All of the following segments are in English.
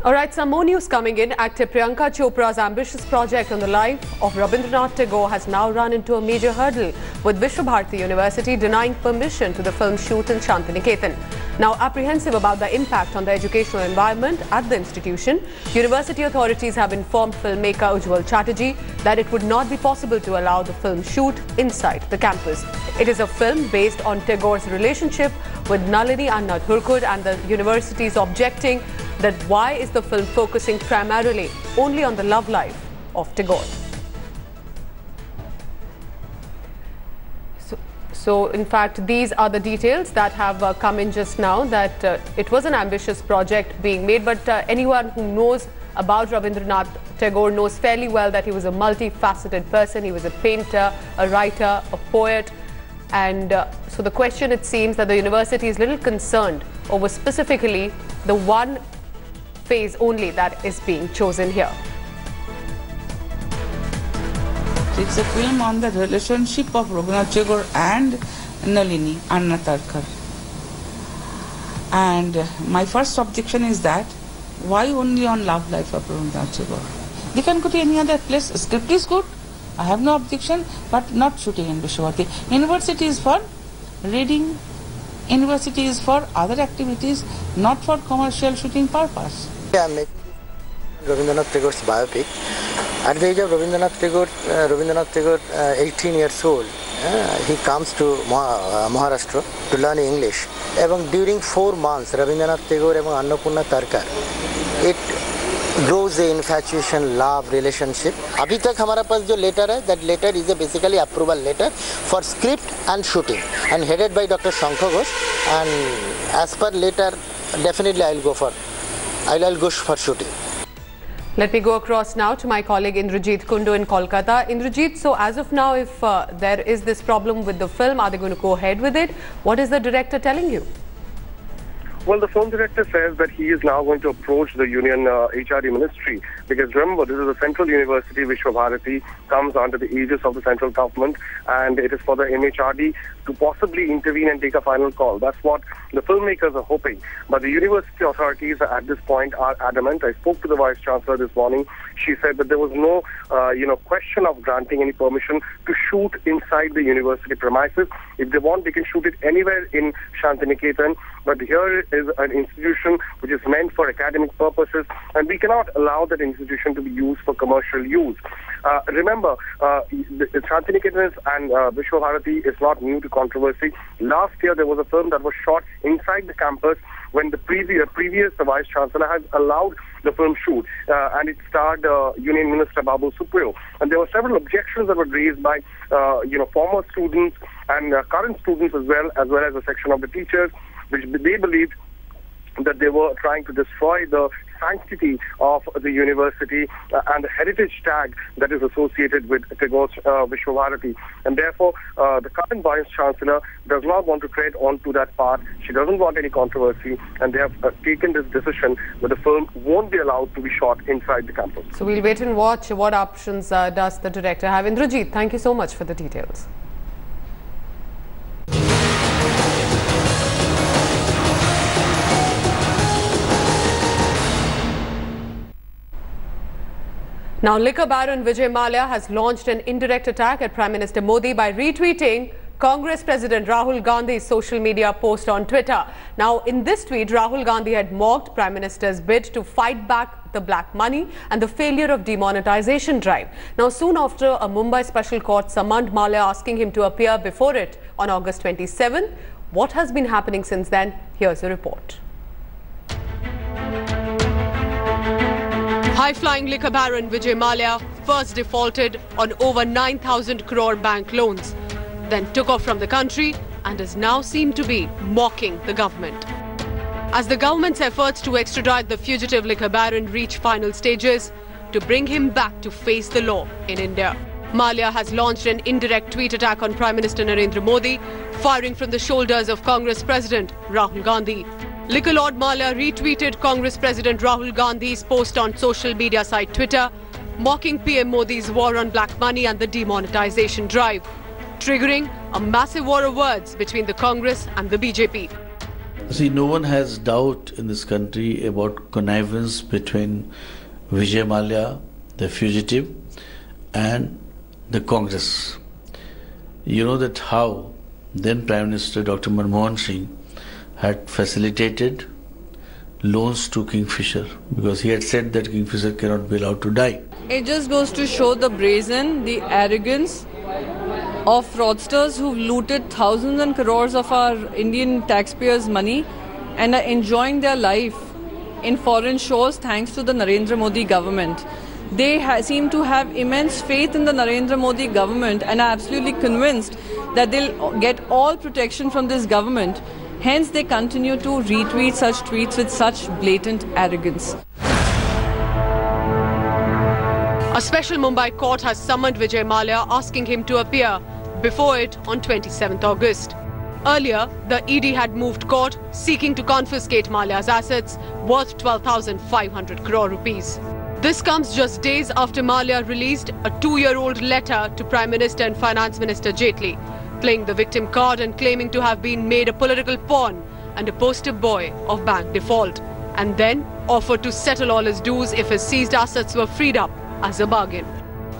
Alright, some more news coming in. Actor Priyanka Chopra's ambitious project on the life of Rabindranath Tagore has now run into a major hurdle, with Visva Bharti University denying permission to the film shoot in Shantiniketan. Now apprehensive about the impact on the educational environment at the institution, university authorities have informed filmmaker Ujjwal Chatterjee that it would not be possible to allow the film shoot inside the campus. It is a film based on Tagore's relationship with Nalini and the university is objecting that why is the film focusing primarily only on the love life of Tagore. So in fact, these are the details that have come in just now, that it was an ambitious project being made, but anyone who knows about Rabindranath Tagore knows fairly well that he was a multifaceted person. He was a painter, a writer, a poet, and so the question, it seems that the university is little concerned over specifically the one phase only that is being chosen here. It's a film on the relationship of Rabindranath Tagore and Nalini, Anna Tarkar. And my first objection is that why only on love life of Rabindranath Tagore? They can go to any other place. Script is good. I have no objection, but not shooting in Visva Bharti. University is for reading. University is for other activities, not for commercial shooting purpose. I am making Rabindranath Tagore's biopic. At the age of Rabindranath Tagore, 18 years old, he comes to Maharashtra to learn English. And during 4 months, Rabindranath Tagore and Annapurna Tarkar, it grows the infatuation, love, relationship. Abhi tak hamara paas jo letter hai, that letter is a basically approval letter for script and shooting, and headed by Dr. Shankha Ghosh. And as per letter, definitely I'll go for shooting. Let me go across now to my colleague Indrajit Kundu in Kolkata. Indrajit, so as of now, if there is this problem with the film, are they going to go ahead with it? What is the director telling you? Well, the film director says that he is now going to approach the Union HRD Ministry, because remember, this is a central university. Visva Bharati comes under the aegis of the central government, and it is for the MHRD to possibly intervene and take a final call. That's what the filmmakers are hoping. But the university authorities at this point are adamant. I spoke to the Vice Chancellor this morning. She said that there was no question of granting any permission to shoot inside the university premises. If they want, they can shoot it anywhere in Shantiniketan. But here is an institution which is meant for academic purposes, and we cannot allow that institution to be used for commercial use. Remember, Shantiniketan and Visva Bharati is not new to controversy. Last year, there was a film that was shot inside the campus when the previous Vice Chancellor had allowed the film shoot, and it starred Union Minister Babu Supriyo. And there were several objections that were raised by former students and current students as well as a section of the teachers, which they believed that they were trying to destroy the sanctity of the university and the heritage tag that is associated with Tagore's Visva Bharati. And therefore, the current Vice Chancellor does not want to tread onto that path. She doesn't want any controversy, and they have taken this decision that the film won't be allowed to be shot inside the campus. So we'll wait and watch what options does the director have. Indrajit, thank you so much for the details. Now, liquor baron Vijay Mallya has launched an indirect attack at Prime Minister Modi by retweeting Congress President Rahul Gandhi's social media post on Twitter. Now, in this tweet, Rahul Gandhi had mocked Prime Minister's bid to fight back the black money and the failure of demonetization drive. Now, soon after, a Mumbai special court summoned Mallya, asking him to appear before it on August 27. What has been happening since then? Here's a report. High-flying liquor baron Vijay Mallya first defaulted on over 9,000 crore bank loans, then took off from the country and is now seen to be mocking the government. As the government's efforts to extradite the fugitive liquor baron reach final stages to bring him back to face the law in India, Mallya has launched an indirect tweet attack on Prime Minister Narendra Modi, firing from the shoulders of Congress President Rahul Gandhi. Liquor Lord Mallya retweeted Congress President Rahul Gandhi's post on social media site Twitter, mocking PM Modi's war on black money and the demonetization drive, triggering a massive war of words between the Congress and the BJP. See, no one has doubt in this country about connivance between Vijay Mallya, the fugitive, and the Congress. You know that how then Prime Minister Dr. Manmohan Singh had facilitated loans to Kingfisher because he had said that Kingfisher cannot be allowed to die. It just goes to show the brazen, the arrogance of fraudsters who've looted thousands and crores of our Indian taxpayers' money and are enjoying their life in foreign shores thanks to the Narendra Modi government. They seem to have immense faith in the Narendra Modi government and are absolutely convinced that they'll get all protection from this government. Hence, they continue to retweet such tweets with such blatant arrogance. A special Mumbai court has summoned Vijay Mallya, asking him to appear before it on 27th August. Earlier, the ED had moved court seeking to confiscate Mallya's assets worth 12,500 crore rupees. This comes just days after Mallya released a 2-year-old letter to Prime Minister and Finance Minister Jaitley, playing the victim card and claiming to have been made a political pawn and a poster boy of bank default, and then offered to settle all his dues if his seized assets were freed up as a bargain.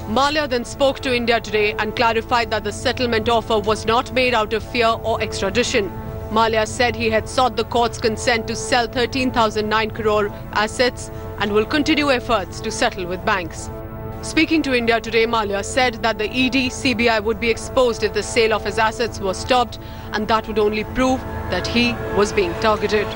Mallya then spoke to India Today and clarified that the settlement offer was not made out of fear or extradition. Mallya said he had sought the court's consent to sell 13,009 crore assets and will continue efforts to settle with banks. Speaking to India Today, Mallya said that the ED, CBI would be exposed if the sale of his assets was stopped, and that would only prove that he was being targeted.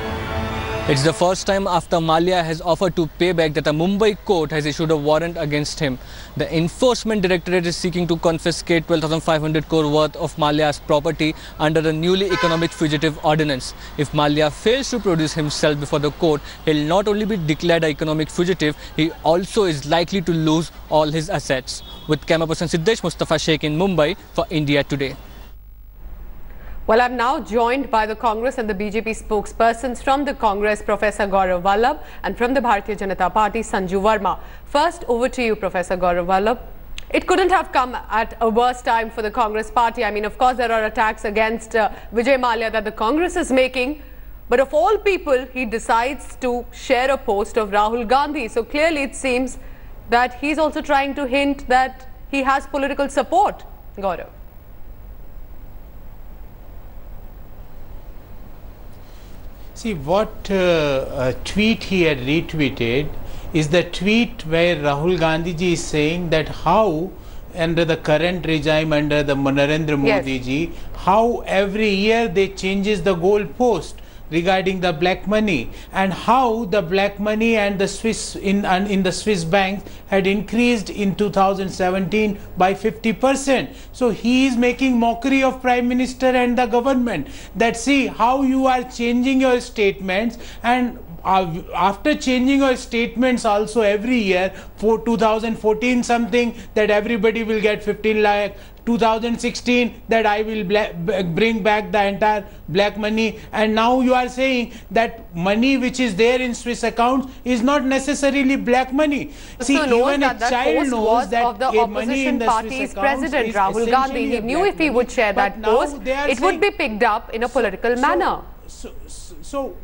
It's the first time after Mallya has offered to pay back that a Mumbai court has issued a warrant against him. The Enforcement Directorate is seeking to confiscate 12,500 crore worth of Mallya's property under the newly Economic Fugitive Ordinance. If Mallya fails to produce himself before the court, he'll not only be declared an economic fugitive, he also is likely to lose all his assets. With camera person Siddesh Mustafa Sheikh in Mumbai for India Today. Well, I'm now joined by the Congress and the BJP spokespersons. From the Congress, Professor Gaurav Vallabh, and from the Bharatiya Janata Party, Sanju Verma. First, over to you, Professor Gaurav Vallabh. It couldn't have come at a worse time for the Congress party. I mean, of course, there are attacks against Vijay Mallya that the Congress is making. But of all people, he decides to share a post of Rahul Gandhi. So clearly, it seems that he's also trying to hint that he has political support. Gaurav. See, what tweet he had retweeted is the tweet where Rahul Gandhi ji is saying that how under the current regime, under the Narendra Modi ji, how every year they changes the goal post regarding the black money, and how the black money and the Swiss in the Swiss banks had increased in 2017 by 50%. So he is making mockery of Prime Minister and the government, that see how you are changing your statements, and after changing your statements also every year, for 2014 something that everybody will get 15 lakh, 2016 that I will bring back the entire black money, and now you are saying that money which is there in Swiss accounts is not necessarily black money. See, even a child knows that of the opposition party's president Rahul Gandhi. He knew if he would share that post, it would be picked up in a political manner. So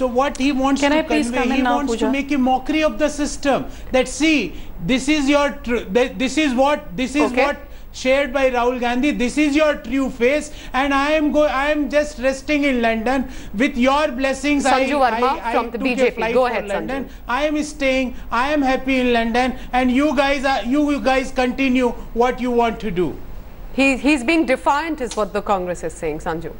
what he wants to convey, he wants to make a mockery of the system. That see, this is your this is what shared by Rahul Gandhi. This is your true face, and I am just resting in London with your blessings. Sanju Verma from the BJP. Go ahead, Sanju. I am staying. I am happy in London, and you guys continue what you want to do. He's being defiant, is what the Congress is saying, Sanju.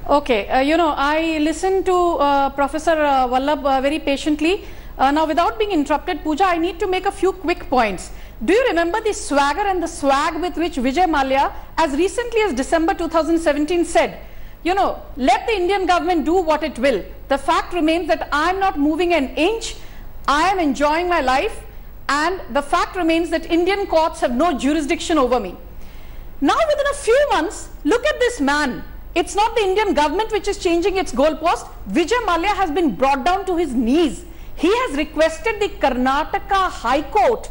Okay, I listened to Professor Vallabh very patiently. Now, without being interrupted, Pooja, I need to make a few quick points. Do you remember the swagger and the swag with which Vijay Mallya, as recently as December 2017, said, let the Indian government do what it will. The fact remains that I am not moving an inch. I am enjoying my life, and the fact remains that Indian courts have no jurisdiction over me. Now, within a few months, look at this man. It's not the Indian government which is changing its goalpost. Vijay Mallya has been brought down to his knees. He has requested the Karnataka High Court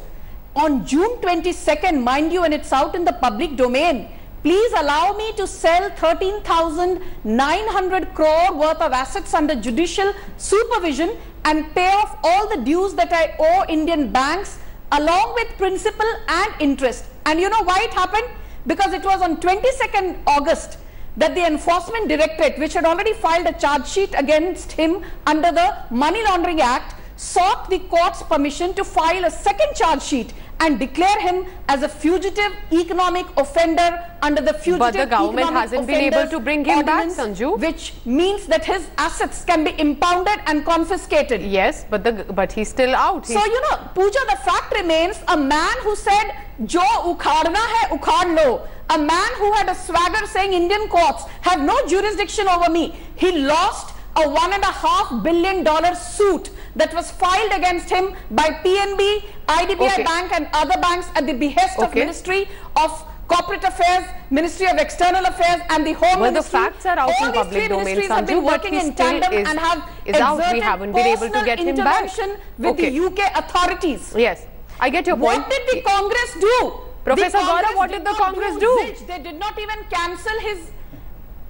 on June 22nd, mind you, and it's out in the public domain, please allow me to sell 13,900 crore worth of assets under judicial supervision and pay off all the dues that I owe Indian banks along with principal and interest. And you know why it happened? Because it was on 22nd August that the Enforcement Directorate, which had already filed a charge sheet against him under the Money Laundering Act, sought the court's permission to file a second charge sheet and declare him as a fugitive economic offender under the Fugitive But the government Economic hasn't been able Offenders to bring him back, Ordinance, Sanju. which means that his assets can be impounded and confiscated. Yes, but he's still out. So, you know, Pooja, the fact remains, a man who said, Jo ukhadna hai, ukhad lo. A man who had a swagger saying Indian courts have no jurisdiction over me. He lost a $1.5 billion suit that was filed against him by PNB, IDBI Bank and other banks at the behest of Ministry of Corporate Affairs, Ministry of External Affairs and the Home Ministry. The facts are out in public domain, Sanju, have been working in tandem and have exerted we haven't been able to get him back. With the UK authorities. Yes, I get your point. What did the Congress do? Professor Gaurav, what did the Congress do? They did not even cancel his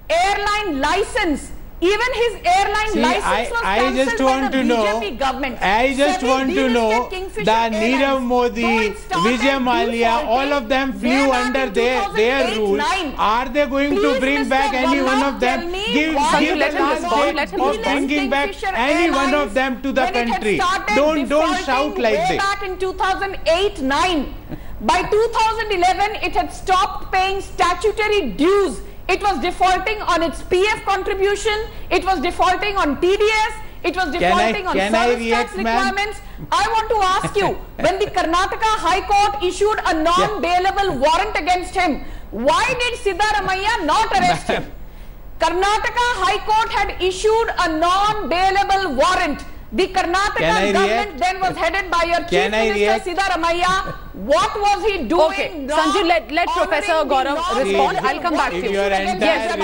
airline license. Even his airline license was cancelled by the BJP government. I just want to know that Nirav Modi, Vijay Mallya, all of them flew under their rule. Are they going to bring back any one of them? Give the last date of bringing back any one of them to the country. Don't shout like this. Back in 2008-9. By 2011, it had stopped paying statutory dues. It was defaulting on its PF contribution, it was defaulting on TDS, it was defaulting on service tax requirements. I want to ask you, when the Karnataka High Court issued a non-bailable warrant against him, why did Siddaramaiah not arrest him? Karnataka High Court had issued a non-bailable warrant. The Karnataka government then was headed by your Chief Minister Siddaramaiah. What was he doing? Okay, Sanju, let Professor Gaurav respond. I'll come back to you. Yes,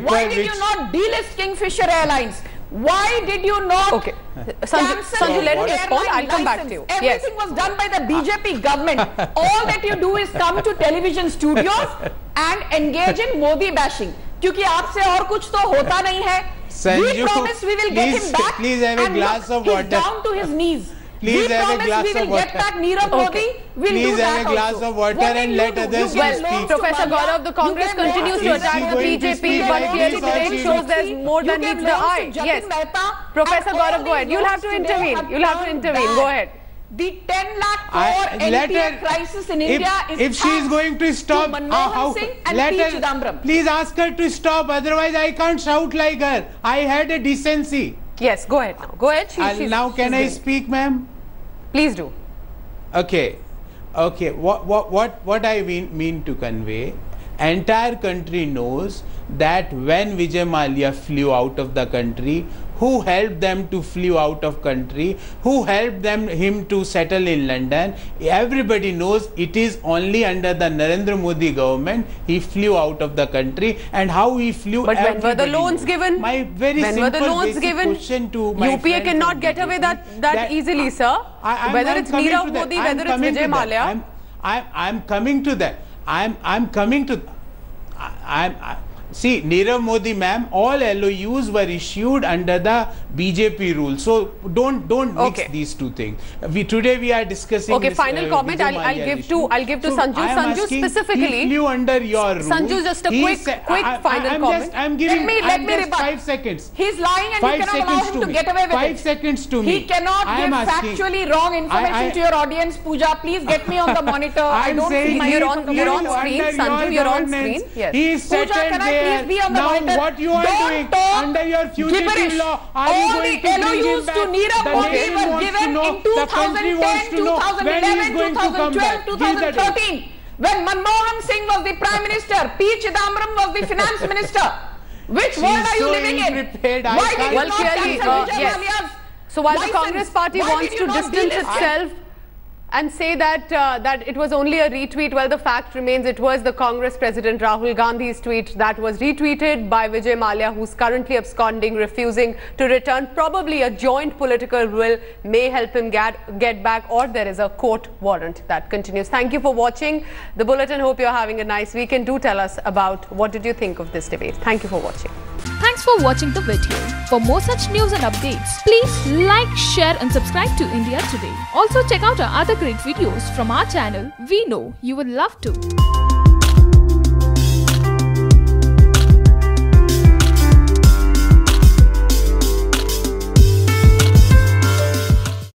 why did you not delist Kingfisher Airlines? Why did you not? Okay, Sanju, let him respond. I'll come back to you. Everything was done by the BJP government. All that you do is come to television studios and engage in Modi bashing. क्योंकि आपसे और कुछ तो होता नहीं है. We promise we will get him back. Please have a glass of water. Down to his knees. Please have a glass of water. We will get back Nirav Modi. Please have a glass of water and let others speak. Professor Gaurav, the Congress continues to attack the BJP, but clearly today shows there's more than meets the eye. Yes. Professor Gaurav, go ahead. You'll have to intervene. You'll have to intervene. Go ahead. The 10 lakh crore NPA crisis in India is if she is going to stop, let her, please ask her to stop, otherwise I can't shout like her. I had a decency. Yes, go ahead now. Go ahead. Now can I speak, ma'am? Please do. Okay. What I mean to convey, entire country knows that when Vijay Mallya flew out of the country, who helped them to flew out of country, who helped him to settle in London. Everybody knows it is only under the Narendra Modi government he flew out of the country, and how he flew. But when were the loans given? My very simple question to my UPA cannot get away that easily, sir. Whether it's Nirav Modi, whether it's Vijay Mallya. I'm coming to that. I'm coming to. See, Nirav Modi, ma'am, all LOUs were issued under the BJP rule. So don't mix these two things. Today we are discussing. Okay, final comment. I'll give to Sanju. Sanju specifically. He flew under your rule. Sanju, just a quick final comment. I'm giving. Let me just 5 seconds. He's lying and you cannot allow him to get away with 5 seconds to me. He cannot give factually wrong information to your audience. Pooja, please get me on the monitor. I don't see you're on screen. Sanju, you're on screen. Yes. He is settled there. Please be on the now monitor. what you are doing under your fugitive law, are you going to bring him back? To Nirav Modi were given in 2010, 2011, 2012, 2013. When Manmohan Singh was the Prime Minister, P. Chidambaram was the Finance Minister. Which world are you living in? Why did you not cancel Vijay Mallya's? So while the Congress party wants to distance itself, and say that that it was only a retweet. Well, the fact remains it was the Congress President Rahul Gandhi's tweet that was retweeted by Vijay Mallya, who's currently absconding, refusing to return. Probably a joint political will may help him get back, or there is a court warrant that continues. Thank you for watching the bulletin. Hope you're having a nice weekend. Do tell us about what did you think of this debate. Thank you for watching. Thanks for watching the video. For more such news and updates, please like, share and subscribe to India Today. Also check out our other great videos from our channel. We know you would love to.